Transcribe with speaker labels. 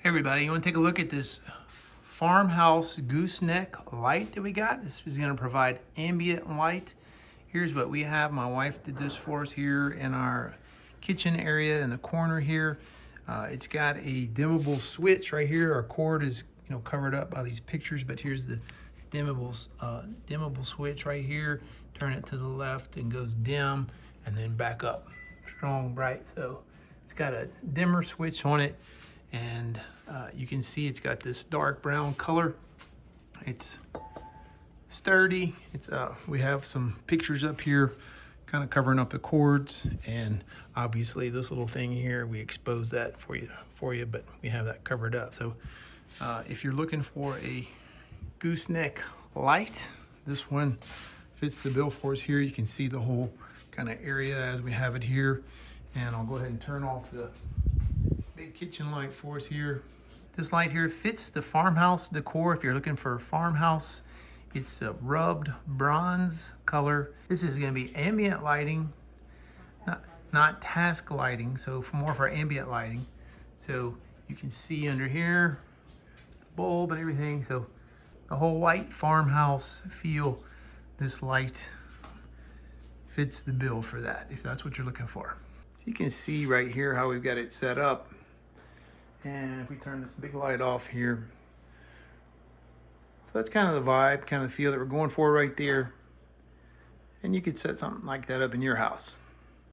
Speaker 1: Hey everybody, you want to take a look at this Farmhouse Gooseneck light that we got? This is going to provide ambient light. Here's what we have. My wife did this for us here in our kitchen area in the corner here. It's got a dimmable switch right here. Our cord is covered up by these pictures, but here's the dimmable switch right here. Turn it to the left and goes dim and then back up. Strong, bright. So it's got a dimmer switch on it. And you can see it's got this dark brown color. It's sturdy. It's we have some pictures up here kind of covering up the cords, and obviously this little thing here, we exposed that for you, but we have that covered up. So if you're looking for a gooseneck light, this one fits the bill for us here. You can see the whole kind of area as we have it here. And I'll go ahead and turn off the big kitchen light for us here. This light here fits the farmhouse decor. If you're looking for a farmhouse, it's a rubbed bronze color. This is going to be ambient lighting, not task lighting, so more for ambient lighting. So you can see under here the bulb and everything. So the whole white farmhouse feel, this light fits the bill for that, if that's what you're looking for. So you can see right here how we've got it set up. And if we turn this big light off here, so that's kind of the vibe, kind of the feel that we're going for right there. And you could set something like that up in your house.